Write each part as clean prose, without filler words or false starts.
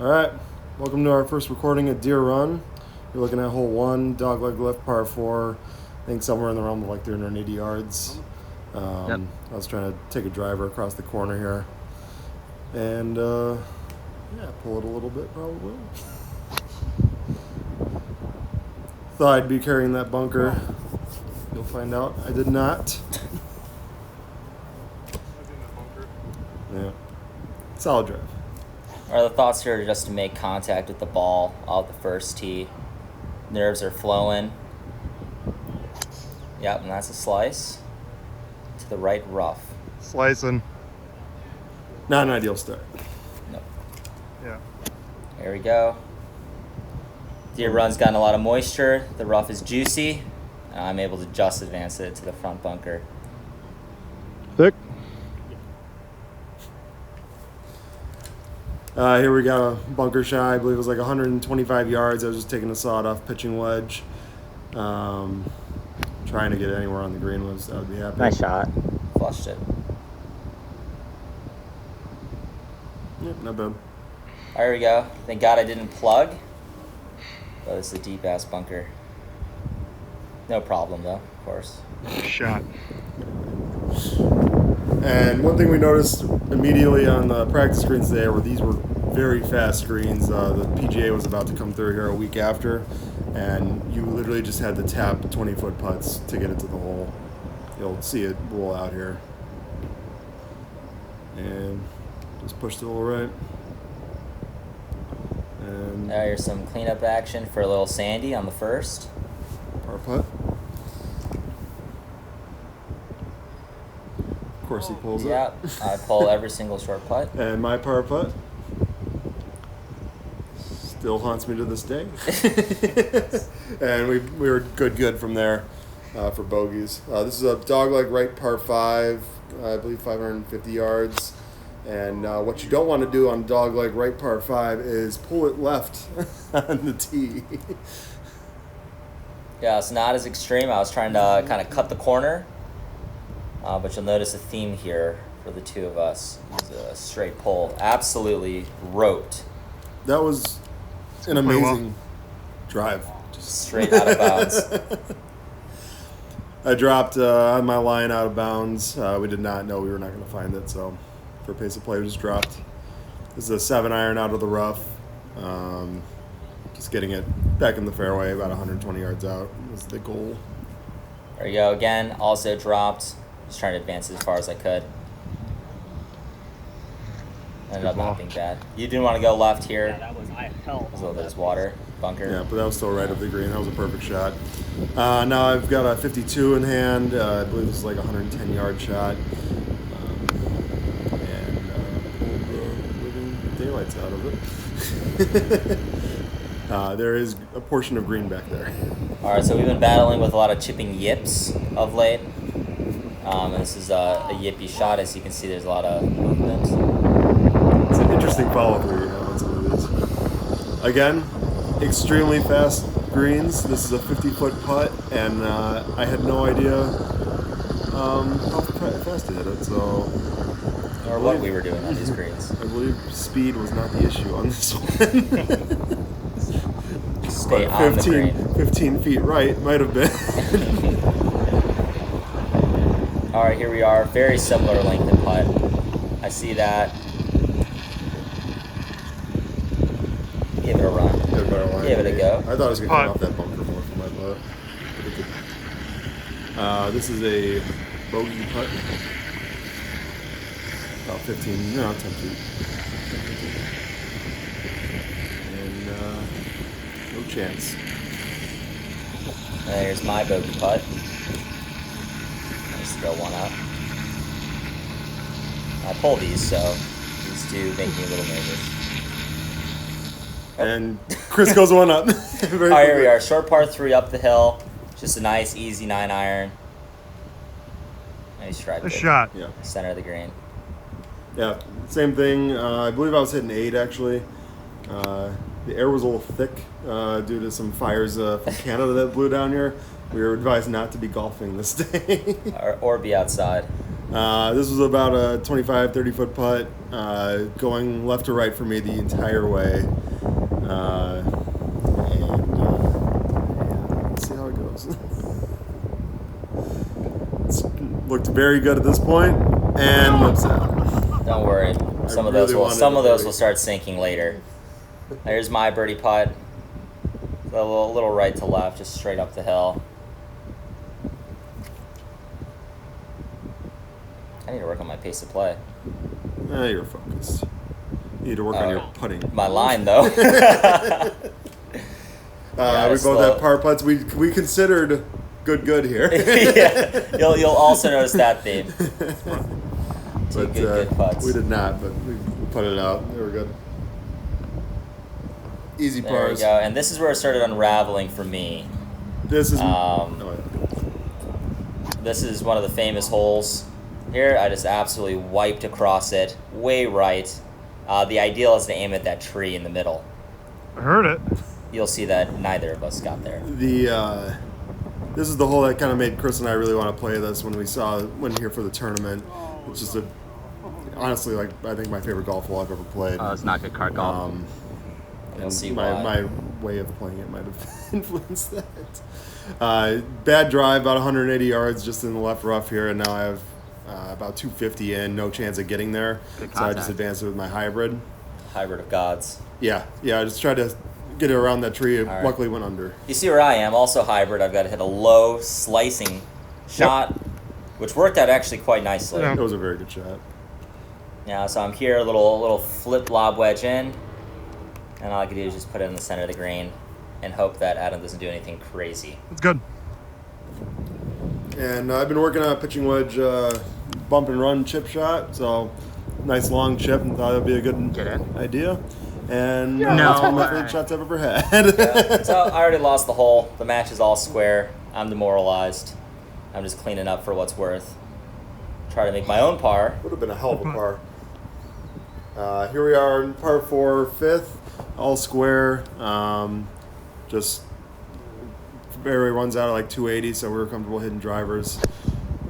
All right, welcome to our first recording at Deere Run. You're looking at hole 1, dogleg left, par 4. I think somewhere in the realm of like 380 yards. Yep. I was trying to take a driver across the corner here, and pull it a little bit probably. Thought I'd be carrying that bunker. You'll find out I did not. Yeah, solid drive. The thoughts here are just to make contact with the ball off the first tee. Nerves are flowing. Yep, and that's a slice to the right rough. Slicing. Not an ideal start. Nope. Yeah. There we go. Deere Run's gotten a lot of moisture. The rough is juicy. And I'm able to just advance it to the front bunker. Thick. Here we got a bunker shot. I believe it was like 125 yards. I was just taking a sawed-off pitching wedge. Trying to get it anywhere on the green I would be happy. Nice shot. Flushed it. Yeah, not bad. There we go. Thank God I didn't plug. But it's a deep-ass bunker. No problem, though, of course. Shot. And one thing we noticed immediately on the practice greens today were these were very fast greens. The PGA was about to come through here a week after, and you literally just had to tap 20-foot putts to get it to the hole. You'll see it roll out here. And just push to the little right. And Now here's some cleanup action for a little sandy on the first. par putt. Of course he pulls Yep, I pull every single short putt. it. And my par putt still haunts me to this day. And we were good from there for bogeys. This is a dogleg right par 5, I believe 550 yards. And what you don't want to do on dogleg right par 5 is pull it left on the tee. Yeah, it's not as extreme. I was trying to kind of cut the corner. But you'll notice a theme here for the two of us. It's a straight pull. Absolutely roped. That was an Pretty well. amazing drive. Just Straight out of bounds. I dropped on my line out of bounds. We did not know we were not going to find it, so for pace of play, we just dropped. This is a 7-iron out of the rough. Just getting it back in the fairway, about 120 yards out was the goal. There you go. Again, also dropped. Just trying to advance it as far as I could. Ended up not being bad. You didn't want to go left here. Yeah, that was hell. As well as water. Bunker. Yeah, but that was still right up the green. That was a perfect shot. Now I've got a 52 in hand. I believe this is like a 110-yard shot. And pulled the living daylights out of it. There is a portion of green back there. All right, so we've been battling with a lot of chipping yips of late. And this is a yippy shot. As you can see, there's a lot of movement. It's an interesting follow-through on some of these. Again, extremely fast greens. This is a 50-foot putt, and I had no idea how fast to hit it. So, Or what we were doing on these greens. I believe speed was not the issue on this one. Stay But on the green. 15 feet right might have been. All right, here we are. Very similar length and putt. I see that. Give it a run. Give it a go. I thought I was going to come off that bunker more for my putt. This is a bogey putt. About 10 feet. And no chance. And here's my bogey putt. Let's throw one up. I pull these, so these two make me a little nervous. And Chris goes one up. All right, here we are. Short par 3 up the hill. Just a nice, easy 9-iron. Nice strike. A shot. Yeah. Center of the green. Yeah, same thing. I believe I was hitting 8 actually. The air was a little thick due to some fires from Canada that blew down here. We were advised not to be golfing this day. Or be outside. This was about a 25, 30-foot putt, going left to right for me the entire way. Let's see how it goes. It's looked very good at this point, and lips out. Don't worry. Some of really those wanted some a of those birdie. will start sinking later. There's my birdie putt. A little right to left, just straight up the hill. I need to work on my pace of play. You're focused. You need to work on your putting. My line though. Yeah, We it's both slow. have par putts. We considered good here. Yeah, you'll also notice that theme. But good putts. we did not, but we put it out. They were good. Easy There we pars. go. And this is where it started unraveling for me. This is This is one of the famous holes. Here, I just absolutely wiped across it, way right. The ideal is to aim at that tree in the middle. I heard it. You'll see that neither of us got there. This is the hole that kind of made Chris and I really want to play this when went here for the tournament. It's just honestly, like, I think my favorite golf hole I've ever played. It's not good card golf. You'll And see my, why. my way of playing it might have influenced that. Bad drive, about 180 yards just in the left rough here, and now I have about 250 in, no chance of getting there. Good So I just contact. advanced it with my hybrid. Hybrid of gods. Yeah, I just tried to get it around that tree. It right. luckily went under. You see where I am, also hybrid. I've got to hit a low slicing shot, which worked out actually quite nicely. Yeah. It was a very good shot. Yeah, so I'm here, a little flip lob wedge in, and all I can do is just put it in the center of the green and hope that Adam doesn't do anything crazy. It's good. And I've been working on a pitching wedge bump and run chip shot. So nice long chip, and thought it'd be a good Get in. idea. And No that's one of my way. favorite shots I've ever had. Yeah, so I already lost the hole. The match is all square. I'm demoralized. I'm just cleaning up for what's worth. Try to make my own par. Would have been a hell of a par. Here we are in par 4, fifth, all square. Just fairway runs out at like 280, so we were comfortable hitting drivers.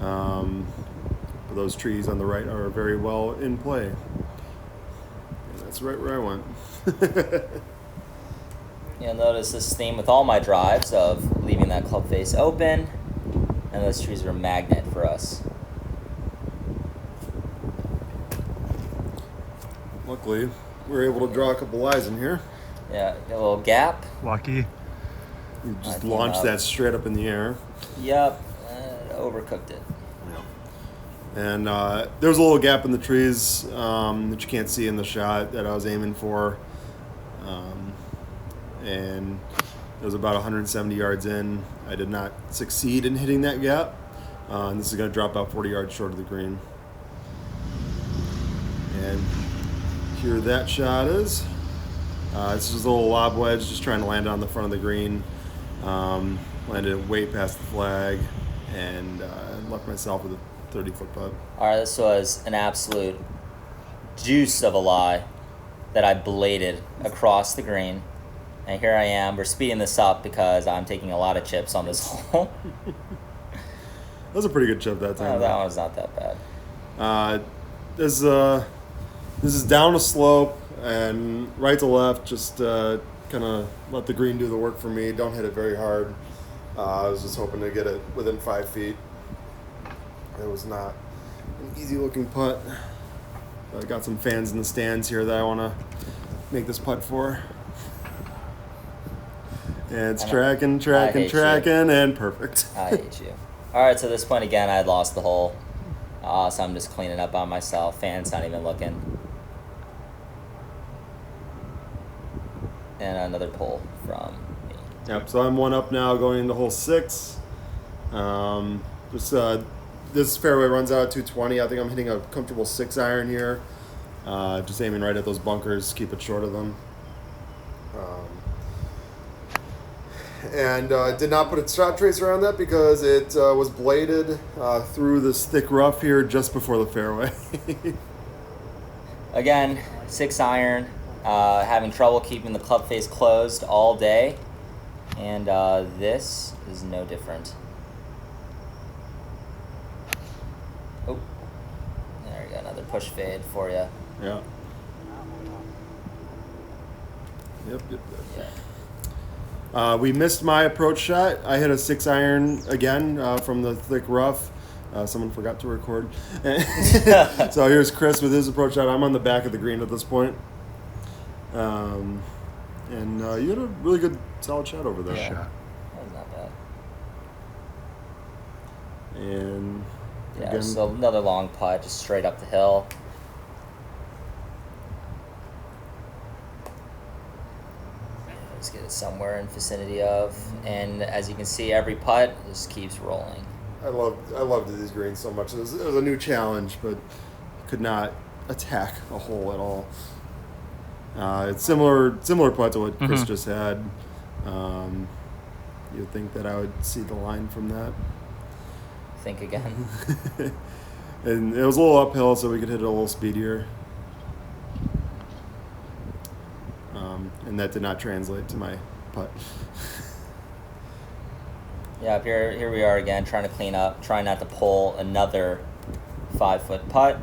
But those trees on the right are very well in play. And that's right where I went. You'll notice this theme with all my drives of leaving that club face open, and those trees are a magnet for us. Luckily, we were able to draw a couple lies in here. Yeah, a little gap. Lucky. We just came launched up. that straight up in the air. Yep, overcooked it. And there was a little gap in the trees that you can't see in the shot that I was aiming for. And it was about 170 yards in. I did not succeed in hitting that gap. And this is going to drop about 40 yards short of the green. And here that shot is. This is a little lob wedge, just trying to land on the front of the green. Landed it way past the flag, and left myself with a 30-foot putt. All right, this was an absolute juice of a lie that I bladed across the green. And here I am. We're speeding this up because I'm taking a lot of chips on this hole. That was a pretty good chip that time. That one's not that bad. This is down a slope and right to left. Just kind of let the green do the work for me. Don't hit it very hard. I was just hoping to get it within 5 feet. It was not an easy looking putt. I got some fans in the stands here that I want to make this putt for. And it's tracking, and perfect. I hate you. All right, so at this point again, I had lost the hole. So I'm just cleaning up on myself. Fans not even looking. And another pull from me. Yep, so I'm one up now going into hole 6. This fairway runs out at 220. I think I'm hitting a comfortable 6-iron here. Just aiming right at those bunkers, keep it short of them. And did not put a shot tracer around that because it was bladed through this thick rough here just before the fairway. Again, 6-iron. Having trouble keeping the club face closed all day. And this is no different. Oh, push fade for you. Yeah. Yep. Yeah. We missed my approach shot. I hit a 6-iron again from the thick rough. Someone forgot to record. So here's Chris with his approach shot. I'm on the back of the green at this point. And you had a really good, solid shot over there. Yeah. Shot. That was not bad. And Yeah, again, so another long putt, just straight up the hill. Let's get it somewhere in vicinity of, and as you can see, every putt just keeps rolling. I loved these greens so much. It was a new challenge, but could not attack a hole at all. It's similar putt to what Chris just had. You'd think that I would see the line from that. Think again. And it was a little uphill, so we could hit it a little speedier. And that did not translate to my putt. Yeah, here we are again, trying to clean up, trying not to pull another 5-foot putt.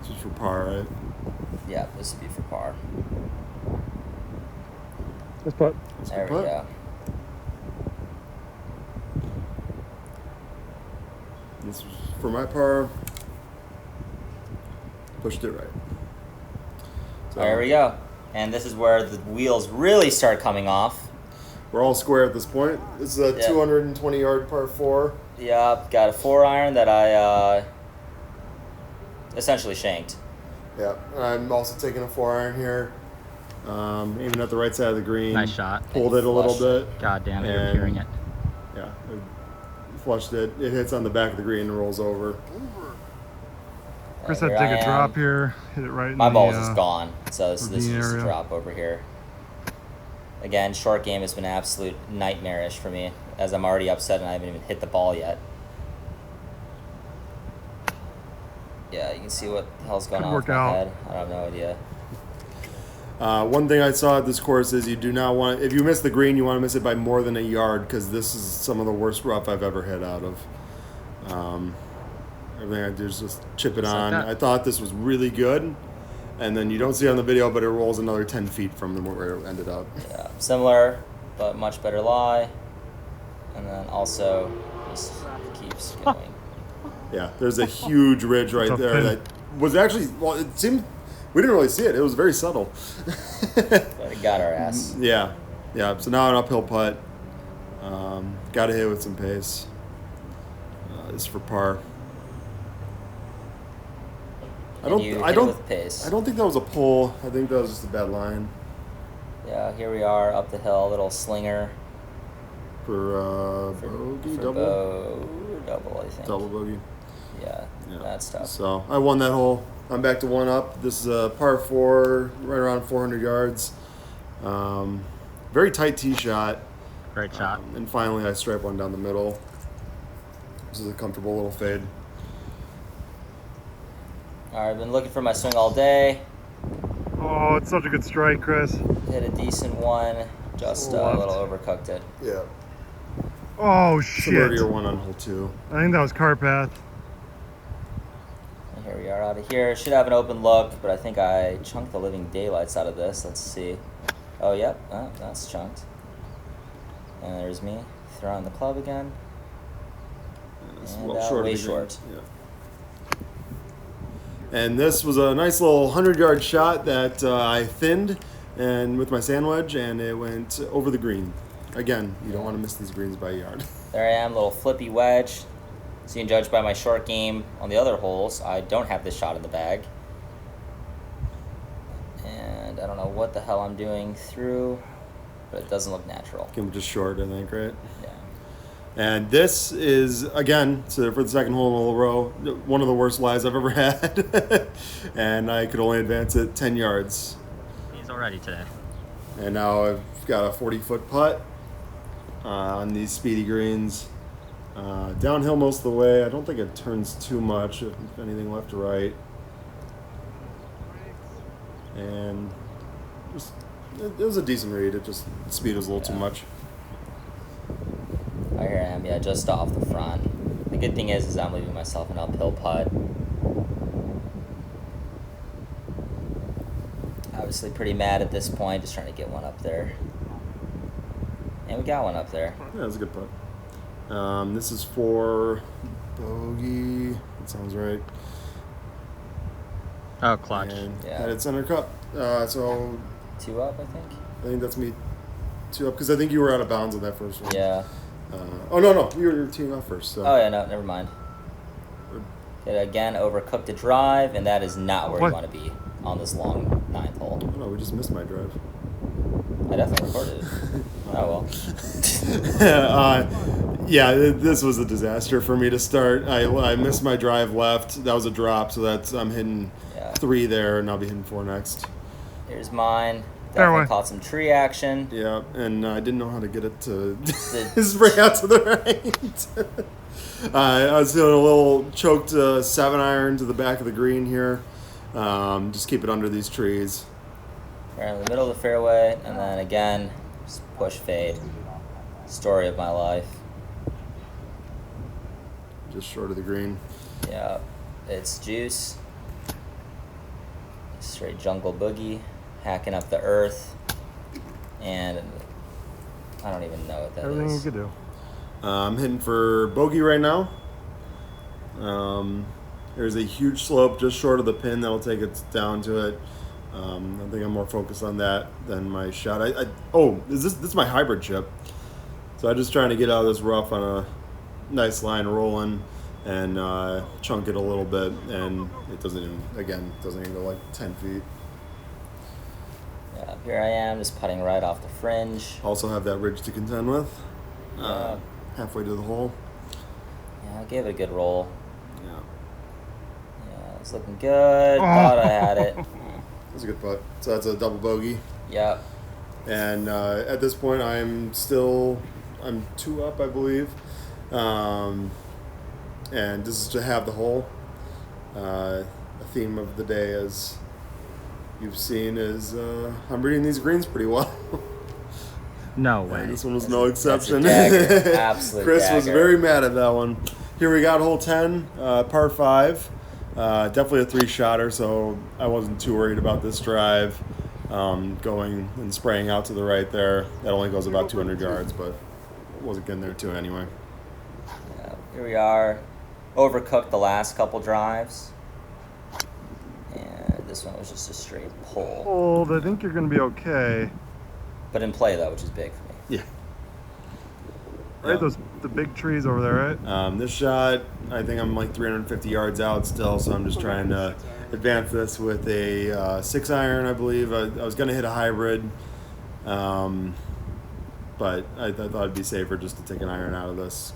This is for par, right? Yeah, this would be for par. This putt. That's a There good we putt. go. This was for my par. Pushed it right. So There we go. And this is where the wheels really start coming off. we're all square at this point. This is a Yeah. 220-yard par 4. Yeah, got a 4-iron that I essentially shanked. Yeah, I'm also taking a 4-iron here. Aiming at the right side of the green. Nice shot. Pulled it a little Flushed bit. God damn it, you're And- hearing it. Yeah, I flushed it. It hits on the back of the green and rolls over. Chris And had to here take I a drop am. here, hit it right in My the, ball's just gone, so this is ravine just a area. drop over here. Again, short game has been absolute nightmarish for me, as I'm already upset and I haven't even hit the ball yet. Yeah, you can see what the hell's going Could on with work my out. head. I have no idea. One thing I saw at this course is you do not want, if you miss the green, you want to miss it by more than a yard, because this is some of the worst rough I've ever hit out of. Everything I do is just chip it Just like on. that. I thought this was really good, and then you don't see it on the video, but it rolls another 10 feet from where it ended up. Yeah, similar, but much better lie. And then also just keeps going. Yeah, there's a huge ridge right Tough there pin. that was actually, well, it seemed, we didn't really see it. It was very subtle. But it got our ass. Yeah. So now an uphill putt. Got to hit with some pace. This is for par. And you hit it with pace. I don't think that was a pull. I think that was just a bad line Yeah, here we are up the hill, little slinger for bogey, for double, double, I think. double bogey. Yeah, that's tough. So I won that hole. I'm back to 1 up. This is a par 4, right around 400 yards. Very tight tee shot. Great shot. And finally, I stripe one down the middle. This is a comfortable little fade. All right, I've been looking for my swing all day. Oh, it's such a good strike, Chris. Hit a decent one, just a Left. little overcooked it. Yeah. Oh, Similar to shit. your one on hole 2. I think that was car path. And here we are out of here. Should have an open look, but I think I chunked the living daylights out of this. Let's see. Oh, yep, that's chunked. And there's me throwing the club again. It's And, well short way of the green. short. Yeah. And this was a nice little 100-yard shot that I thinned and with my sand wedge, and it went over the green. Again, you don't want to miss these greens by a yard. There I am, little flippy wedge. So you can judge by my short game on the other holes. I don't have this shot in the bag. And I don't know what the hell I'm doing through, but it doesn't look natural. Came just short, I think, right? Yeah. And this is, again, so for the second hole in a row, one of the worst lies I've ever had. And I could only advance it 10 yards. He's already today. And now I've got a 40-foot putt on these speedy greens. Downhill most of the way. I don't think it turns too much, if anything left to right. And it was a decent read. It just, the speed was a little too much. Oh, here I am, yeah, just off the front. The good thing is I'm leaving myself an uphill putt. Obviously pretty mad at this point, just trying to get one up there. And we got one up there. Yeah, that's a good putt. This is for bogey. That sounds right. Oh, clutch. And Yeah. had it center cup. So 2 up, I think. I think that's me 2 up because I think you were out of bounds on that first one. Yeah. No, you were teeing off first. So. Oh yeah, no, never mind. Okay, again, overcooked the drive, and that is not where What? you want to be on this long 9th hole. Oh, no, we just missed my drive. I definitely recorded it. Oh well. Yeah, this was a disaster for me to start. I missed my drive left. That was a drop, so I'm hitting Yeah. 3 there, and I'll be hitting 4 next. Here's mine. Fairway. Definitely caught some tree action. Yeah, and I didn't know how to get it to The- spray out to the right. I was doing a little choked 7-iron to the back of the green here. Just keep it under these trees. We're in the middle of the fairway, and then again, just push fade. Story of my life. Just short of the green. Yeah, it's juice. Straight jungle boogie, hacking up the earth, and I don't even know what that Everything you is. could do. I'm hitting for bogey right now. There's a huge slope just short of the pin that'll take it down to it. I think I'm more focused on that than my shot. This is my hybrid chip. So I'm just trying to get out of this rough on a nice line rolling and chunk it a little bit, and it doesn't even go like 10 feet. Yeah, here I am, just putting right off the fringe. Also have that ridge to contend with. Yeah. Halfway to the hole. Yeah, I gave it a good roll. Yeah, Yeah, it's looking good. Thought I had it. that's a good putt. So that's a double bogey. Yep. And at this point, I'm 2 up, I believe. And this is to have the hole. A theme of the day, as you've seen, is I'm reading these greens pretty well. No way. This one was no exception. That's a dagger. Absolute Chris was dagger. very mad at that one. Here we got hole 10, par 5. Definitely a 3-shotter, so I wasn't too worried about this drive. Going and spraying out to the right there. That only goes about 200 yards, but wasn't getting there too anyway. Yeah, here we are. Overcooked the last couple drives. And this one was just a straight pull. Hold, I think you're going to be okay. But in play, though, which is big for me. Yeah. Right, the big trees over there, right? This shot, I think I'm like 350 yards out still, so I'm just trying to advance this with a 6-iron, I believe. I was going to hit a hybrid, but I thought it'd be safer just to take an iron out of this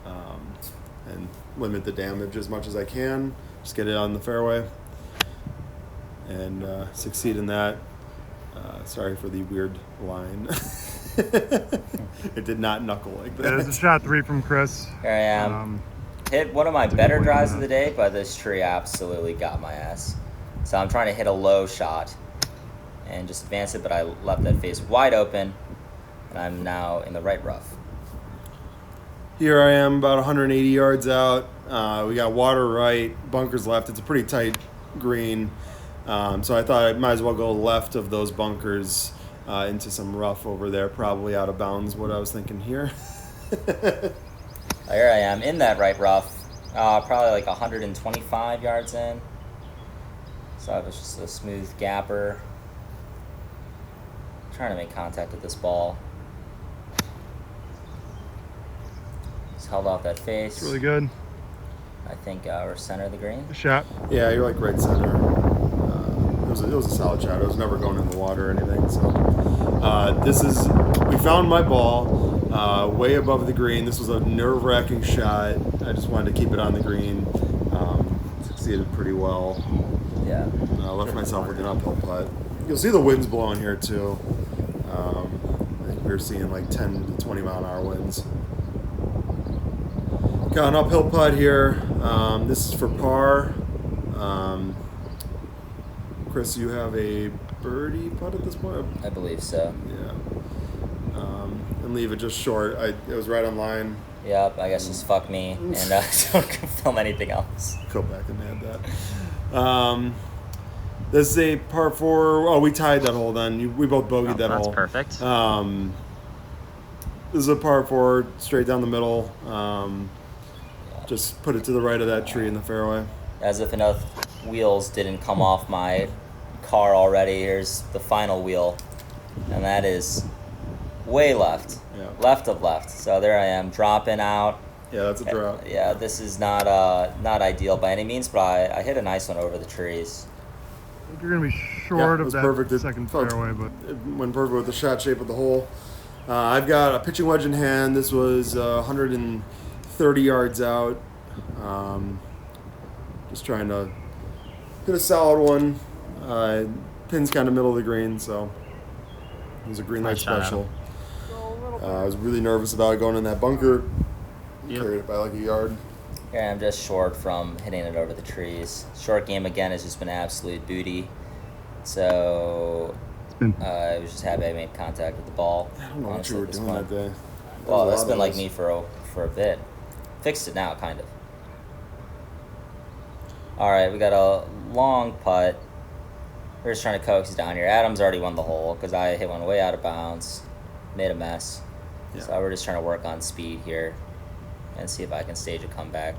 and limit the damage as much as I can. Just get it on the fairway and succeed in that. Sorry for the weird line. It did not knuckle like that. Yeah, there's a shot 3 from Chris. Here I am. Hit one of my better drives of the day, but this tree absolutely got my ass. So I'm trying to hit a low shot and just advance it, but I left that face wide open, and I'm now in the right rough. Here I am about 180 yards out. We got water right, bunkers left. It's a pretty tight green. So I thought I might as well go left of those bunkers into some rough over there, probably out of bounds, what I was thinking here. Here I am in that right rough, probably like 125 yards in. So it was just a smooth gapper. Trying to make contact with this ball. Just held off that face. It's really good. I think we're center of the green. Good shot. Yeah, you're like right center. It was a solid shot. It was never going in the water or anything. So we found my ball way above the green. This was a nerve-wracking shot. I just wanted to keep it on the green. Succeeded pretty well. Yeah. I left myself with an uphill putt. You'll see the winds blowing here too. I think we were seeing like 10 to 20 mile an hour winds. Got an uphill putt here. This is for par. Chris, you have a birdie putt at this point? I believe so. Yeah. And leave it just short. It was right on line. Yep, I guess just fuck me and don't film anything else. Go back and add that. This is a par 4. Oh, we tied that hole then. We both bogeyed that That's hole. perfect. This is a par 4, straight down the middle. Just put it to the right of that tree in the fairway. As if enough wheels didn't come off my car already, here's the final wheel. And that is way left. Yeah. Left of left. So there I am, dropping out. Yeah, that's a drop. Yeah, this is not ideal by any means, but I hit a nice one over the trees. I think you're going to be short Yeah, it of was that perfect. second Felt- fairway, but It went perfect with the shot shape of the hole. I've got a pitching wedge in hand. This was 130 yards out. Just trying to hit a solid one. Pin's kind of middle of the green, so it was a green light Nice shot, special. I was really nervous about going in that bunker. Yep. Carried it by like a yard. Here I'm just short from hitting it over the trees. Short game again has just been absolute booty. So it's been I was just happy I made contact with the ball. I don't know what honestly, you were at this doing point. that day. Well, There was that's a lot been of like those. me for a bit. Fixed it now, kind of. All right, we got a long putt. We're just trying to coax down here. Adam's already won the hole because I hit one way out of bounds, made a mess. Yeah. So we're just trying to work on speed here and see if I can stage a comeback.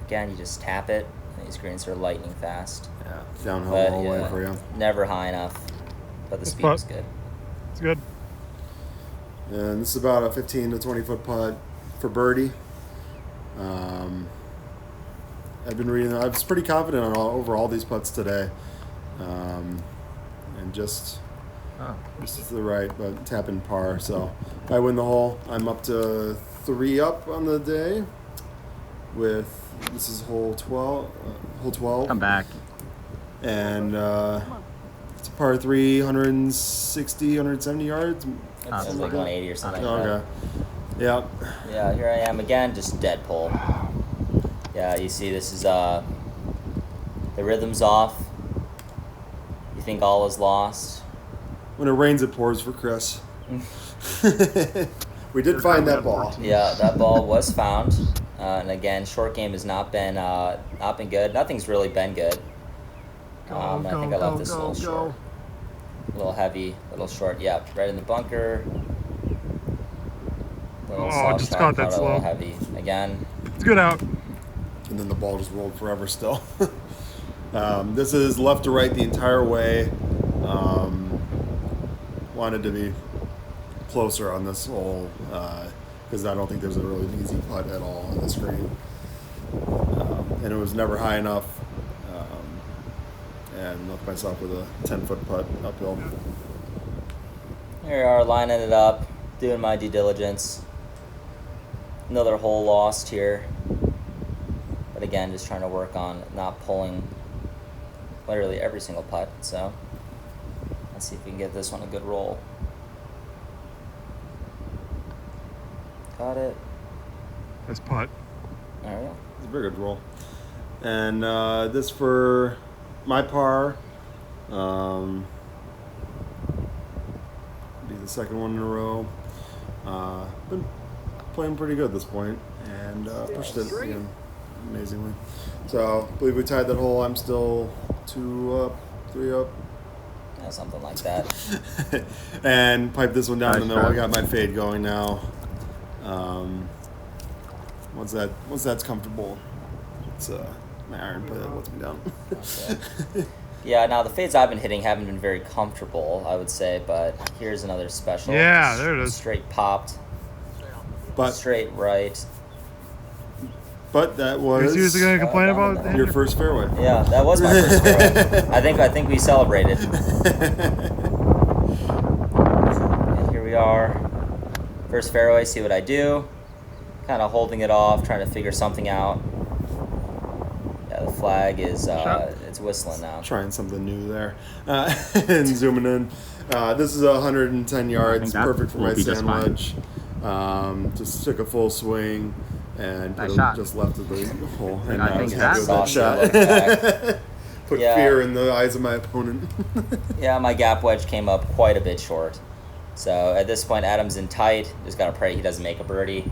Again, you just tap it. And these greens are lightning fast, Yeah, downhill but all the way yeah, for you. never high enough. But the This speed putt- was good. it's good. And this is about a 15 to 20 foot putt for birdie. I've been reading. I was pretty confident on over all these putts today, and just Oh, to the right, but tapping par. So if I win the hole, I'm up to 3 up on the day. With this is hole 12. Hole 12. come back. And it's a par 3, 160, 170 yards. It was like 180 or something like Okay. that. Yeah. Yeah, here I am again, just dead pull. Yeah, you see this is the rhythm's off. You think all is lost. When it rains, it pours for Chris. We did find that ball. Yeah, that ball was found. And again, short game has not been good. Nothing's really been good. I think I left this a little short. A little heavy, a little short. Yep, right in the bunker. Little Oh, soft just shot, caught that caught a little slow. heavy. Again, It's good out. And then the ball just rolled forever still. This is left to right the entire way. Wanted to be closer on this hole because I don't think there's a really easy putt at all on this green. And it was never high enough. And left myself with a 10-foot putt uphill. here we are lining it up, doing my due diligence. Another hole lost here. But again, just trying to work on not pulling literally every single putt. So let's see if we can get this one a good roll. Got it. Nice putt. There we go. It's a very good roll. And this for my par. Be the second one in a row. Been playing pretty good at this point, and pushed it again amazingly. So I believe we tied that hole. I'm still 2 up, 3 up. Yeah, something like that. And pipe this one down Nice the middle. I shot. got my fade going now. Once that's comfortable, it's my iron play that lets me down. Okay. Yeah, now the fades I've been hitting haven't been very comfortable, I would say, but here's another special. Yeah, there it is. Straight popped, But straight right. that You're was seriously going to complain down about the- that? your first fairway. Yeah, that was my first fairway. I think we celebrated. And here we are. First fairway, see what I do. Kind of holding it off, trying to figure something out. Yeah, the flag is Shot. it's whistling now. Trying something new there. And zooming in. This is 110 yards, that perfect for will my be just fine. sandwich. Just took a full swing and Nice put it shot. just left of the hole. And I was think happy with that that's shot. awesome. Put Yeah. fear in the eyes of my opponent. Yeah, my gap wedge came up quite a bit short. So at this point, Adam's in tight. Just gotta pray he doesn't make a birdie,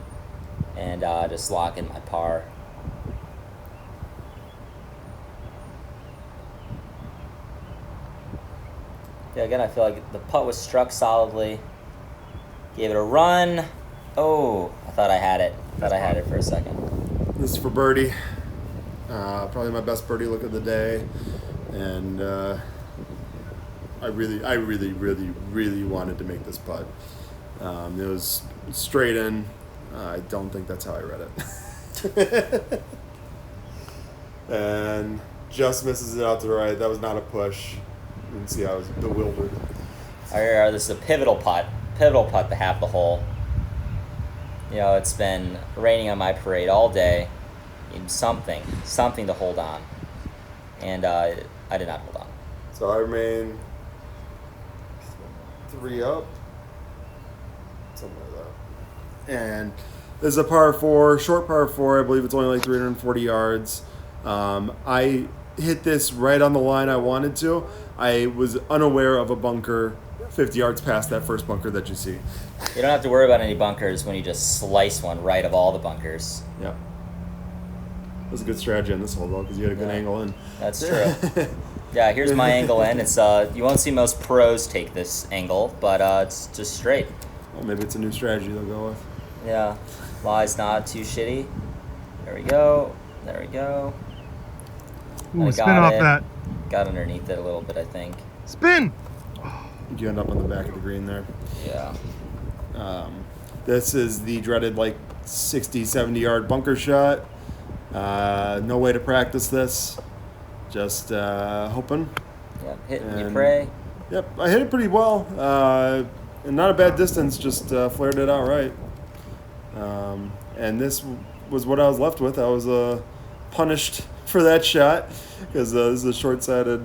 and just lock in my par. Yeah, again, I feel like the putt was struck solidly. Gave it a run. Oh, I thought I had it. I thought I had it for a second. This is for birdie. Probably my best birdie look of the day. And I really wanted to make this putt. It was straight in. I don't think that's how I read it. And just misses it out to the right. That was not a push. You can see I was bewildered. All right, this is a pivotal putt to have the hole. You know, it's been raining on my parade all day. Need something to hold on. And I did not hold on. So I remain 3 up. Something like that. And this is a par 4, short par 4. I believe it's only like 340 yards. I hit this right on the line I wanted to. I was unaware of a bunker 50 yards past that first bunker that you see. You don't have to worry about any bunkers when you just slice one right of all the bunkers. Yeah. That was a good strategy on this hole, though, because you had a good angle in. That's true. Yeah, here's my angle in. It's you won't see most pros take this angle, but it's just straight. Well, maybe it's a new strategy they'll go with. Yeah, lie's not too shitty. There we go. There we go. Ooh, spin off it. that. Got underneath it a little bit, I think. Spin! You end up on the back of the green there. Yeah. This is the dreaded, like, 60, 70-yard bunker shot. No way to practice this. Just hoping. Yep, hit and you pray. Yep, I hit it pretty well. And not a bad distance, just flared it out right. And this was what I was left with. I was punished for that shot because this is a short-sided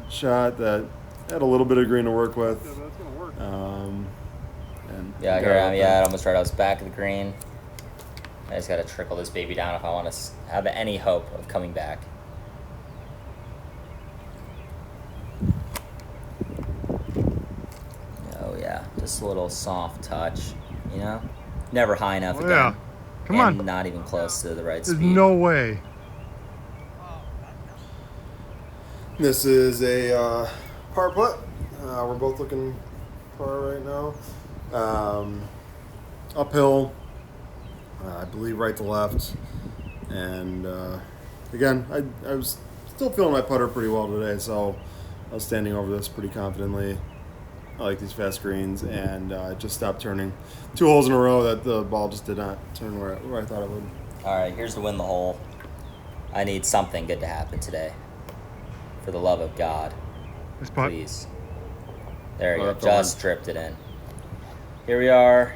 shot that had a little bit of green to work with. Yeah, that's gonna work. And Yeah, here I am. Yeah, I almost right. I was back of the green. I just got to trickle this baby down if I want to have any hope of coming back. Oh, yeah. Just a little soft touch, you know? Never high enough Oh, again. yeah. Come and on. not even close to the right There's speed. no way. This is a par putt. We're both looking par right now. Uphill, I believe right to left. And again, I was still feeling my putter pretty well today, so I was standing over this pretty confidently. I like these fast greens, and it just stopped turning. 2 holes in a row that the ball just did not turn where I thought it would. All right, here's to win the hole. I need something good to happen today. For the love of God, This putt. please. There you go. that's all Just dripped it in. Here we are.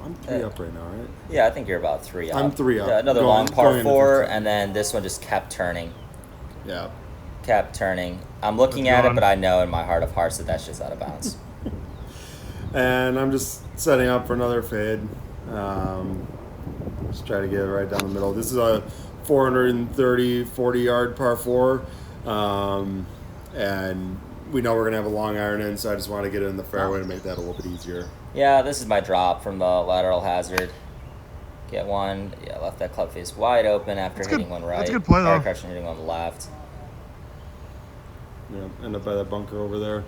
I'm 3 up right now, right? Yeah, I think you're about 3 up. I'm 3 up. Yeah, another Going- long going par into 4, 15. and then this one just kept turning. Yeah. Kept turning. I'm looking That's at it, gone. but I know in my heart of hearts that that's just out of bounds. And I'm just setting up for another fade. Just try to get it right down the middle. This is a 430, 40-yard par 4. And we know we're going to have a long iron in, so I just want to get it in the fairway to make that a little bit easier. Yeah, this is my drop from the lateral hazard. Get one. Yeah, left that club face wide open after That's hitting good. one right. That's a good play, though. Air crushing hitting on the left. Yeah, end up by that bunker over there.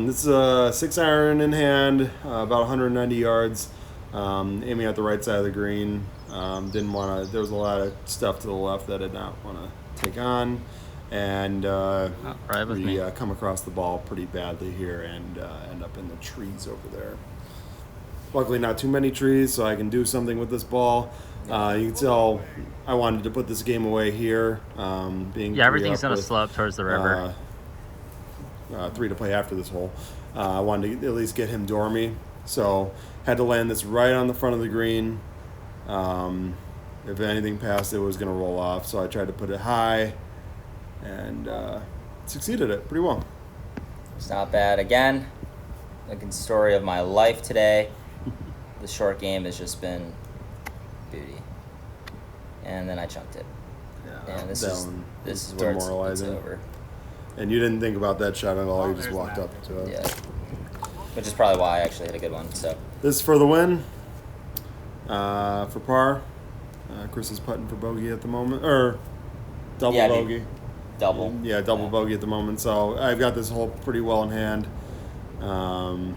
This is a 6 iron in hand, about 190 yards. Aiming at the right side of the green. Didn't want to. There was a lot of stuff to the left that I did not want to take on, and right with we me. come across the ball pretty badly here and end up in the trees over there. Luckily, not too many trees, so I can do something with this ball. You can tell I wanted to put this game away here. Being Yeah, everything's 3 up gonna with, slope towards the river. 3 to play after this hole. I wanted to at least get him dormy, so had to land this right on the front of the green. If anything passed, it was going to roll off, so I tried to put it high, and succeeded it pretty well. It's not bad. Again, looking story of my life today. The short game has just been beauty. And then I chunked it. Yeah, And this that is one where was it's demoralizing. over. And you didn't think about that shot at all. You just walked up to it. Yeah. Which is probably why I actually hit a good one. So This is for the win. For par. Chris is putting for bogey at the moment, or double Yeah, dude. bogey. Double. Yeah, double Yeah. bogey at the moment. So I've got this hole pretty well in hand. And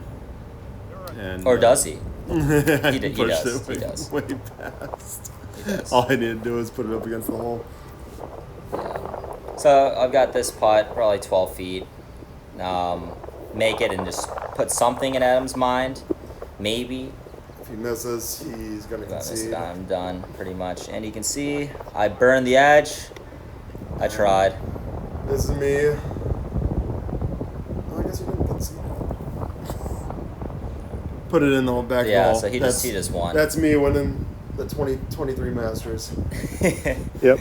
Or does he? he He pushed does. it way, He does. way past. He does. All I needed to do was put it up against the hole. So I've got this putt, probably 12 feet. Make it and just put something in Adam's mind. Maybe. If he misses, he's going to concede. I'm done, pretty much. And you can see I burned the edge. I tried. This is me. Oh, I guess he didn't concede. Put it in the back Yeah, hole. so he just won. That's me winning the 2023 Masters. Yep.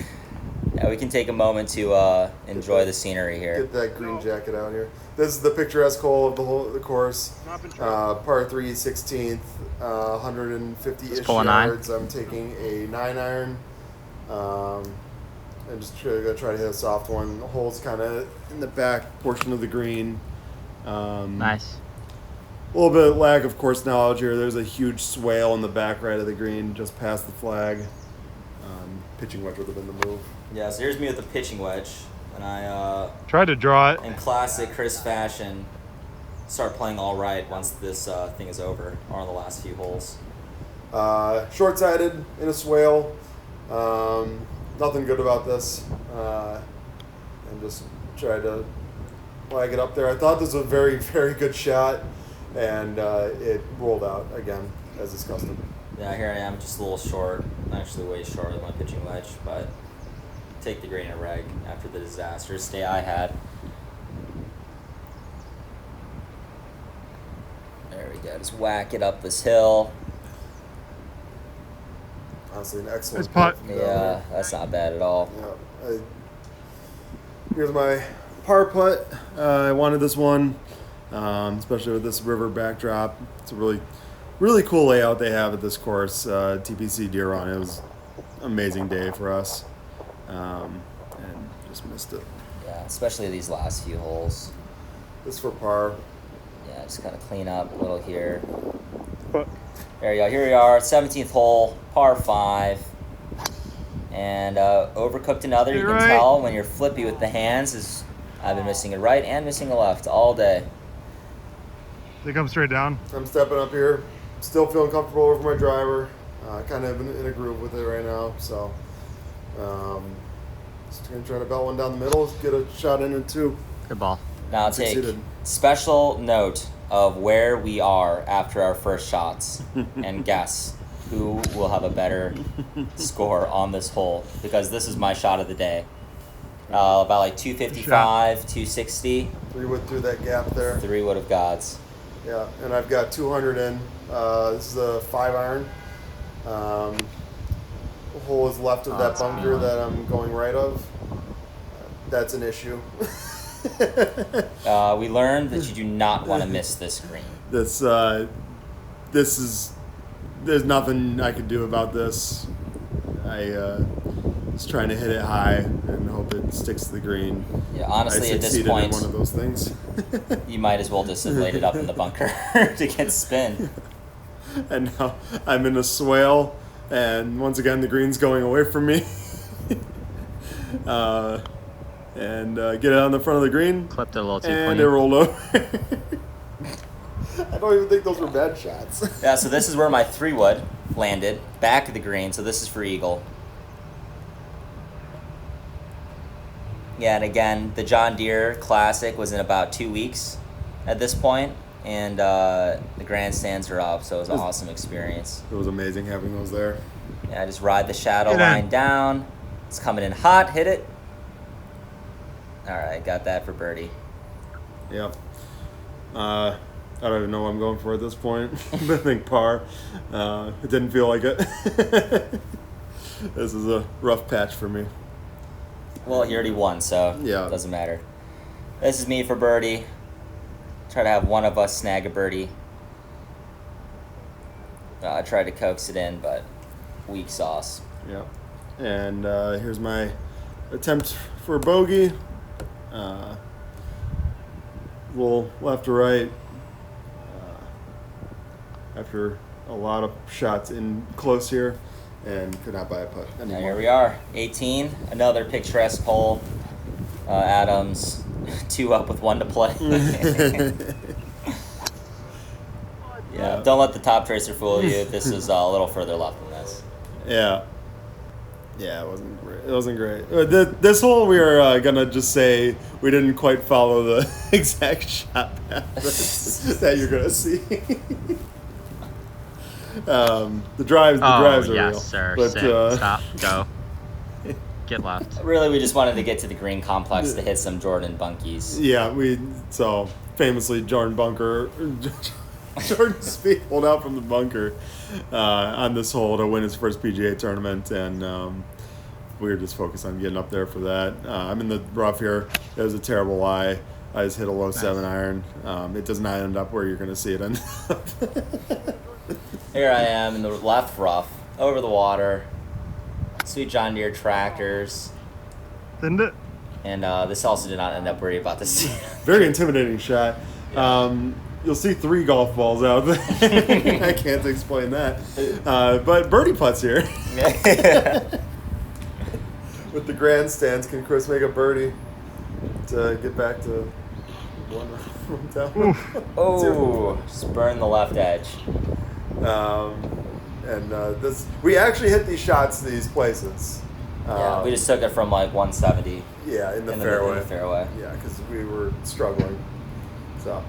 Yeah, we can take a moment to enjoy the scenery here. Get that green jacket out here. This is the picturesque hole of the course. Par 3, 16th, 150-ish pull a 9. yards. I'm taking a 9-iron. And just gonna try to hit a soft one. The hole's kind of in the back portion of the green. Nice. A little bit of lack of course knowledge here. There's a huge swale in the back right of the green, just past the flag. Pitching wedge would have been the move. Yeah, so here's me with the pitching wedge. And I, Tried to draw it. in classic Chris fashion, start playing all right once this thing is over, or on the last few holes. Short-sided in a swale. Nothing good about this. And just tried to flag it up there. I thought this was a very, very good shot, and it rolled out again, as is custom. Yeah, here I am, just a little short. Actually way short with my pitching wedge, but take the grain of reg after the disastrous day I had. There we go, just whack it up this hill. Honestly, an excellent Nice putt. putt from down Yeah, there. that's not bad at all. Yeah. Here's my par putt. I wanted this one, especially with this river backdrop. It's a really cool layout they have at this course. TPC Deere on it. It was an amazing day for us, and just missed it. Yeah, especially these last few holes. This for par. Yeah, just kind of clean up a little here. But There you go. Here we are, 17th hole, par 5. And overcooked another. You You're can right. tell when you're flippy with the hands. I've been missing a right and missing a left all day. they come straight down. I'm stepping up here. Still feeling comfortable over my driver. Kind of in a groove with it right now. So, just gonna try to belt one down the middle. Get a shot in it too. Good ball. Now take Succeeded. special note of where we are after our first shots and guess who will have a better score on this hole, because this is my shot of the day. About like 255, 260, 3 wood through that gap there. 3 wood of gods. Yeah, and I've got 200 in. This is a 5-iron. The hole is left of that that's a good bunker one. that I'm going right of. That's an issue. We learned that you do not want to miss this green. This is. There's nothing I could do about this. I was trying to hit it high and hope it sticks to the green. Yeah, honestly, I at this succeeded point, in one of those things. you might as well just have laid it up in the bunker to get spin. And now I'm in a swale, and once again the green's going away from me. Get it on the front of the green, Clipped it a little too and clean. it rolled over. I don't even think those were bad shots. Yeah, so this is where my 3 wood landed, back of the green, so this is for eagle. Yeah, and again, the John Deere Classic was in about 2 weeks at this point, and the grandstands are up, so it was an awesome experience. It was amazing having those there. Yeah, I just ride the shadow Hit it. line down. It's coming in hot, hit it. All right, got that for birdie. Yep. I don't even know what I'm going for at this point. But I think par. It didn't feel like it. This is a rough patch for me. Well, he already won, so Yeah. it doesn't matter. This is me for birdie. Try to have one of us snag a birdie. I tried to coax it in, but weak sauce. Yep. And here's my attempt for a bogey. Little left to right. After a lot of shots in close here, and could not buy a putt Now anymore. here we are, 18, another picturesque hole. Adams, 2 up with 1 to play. Yeah, don't let the top tracer fool you. This is a little further left than this. Yeah. Yeah, it wasn't great. It wasn't great. This hole, we are gonna just say we didn't quite follow the exact shot path that you're gonna see. The drives are yes, real. sir. But, Sit, stop, go. Get left. Really, we just wanted to get to the green complex to hit some Jordan bunkies. Yeah, so famously Jordan Spieth pulled out from the bunker on this hole to win his first PGA tournament, and we were just focused on getting up there for that. I'm in the rough here. It was a terrible lie. I just hit a low 7 iron. It does not end up where you're going to see it end up. Here I am in the left rough, over the water. Sweet John Deere tractors. Didn't it? And this also did not end up where you're about to see. Very intimidating shot. You'll see 3 golf balls out there. I can't explain that. But birdie putts here. With the grandstands, can Chris make a birdie to get back to 1 down? Oh, just burn the left edge. We actually hit these shots to these places. Yeah, we just took it from like 170. Yeah, in the fairway. fairway. Yeah, because we were struggling. So,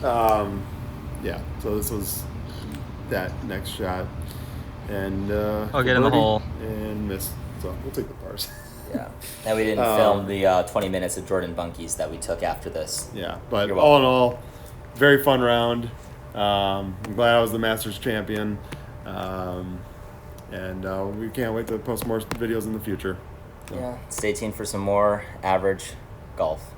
so this was that next shot. And I'll get in the hole. And missed. So we'll take the pars. Yeah. And we didn't film the 20 minutes of Jordan bunkies that we took after this. Yeah, but all in all, very fun round. I'm glad I was the Masters champion. And we can't wait to post more videos in the future. So. Yeah. Stay tuned for some more average golf.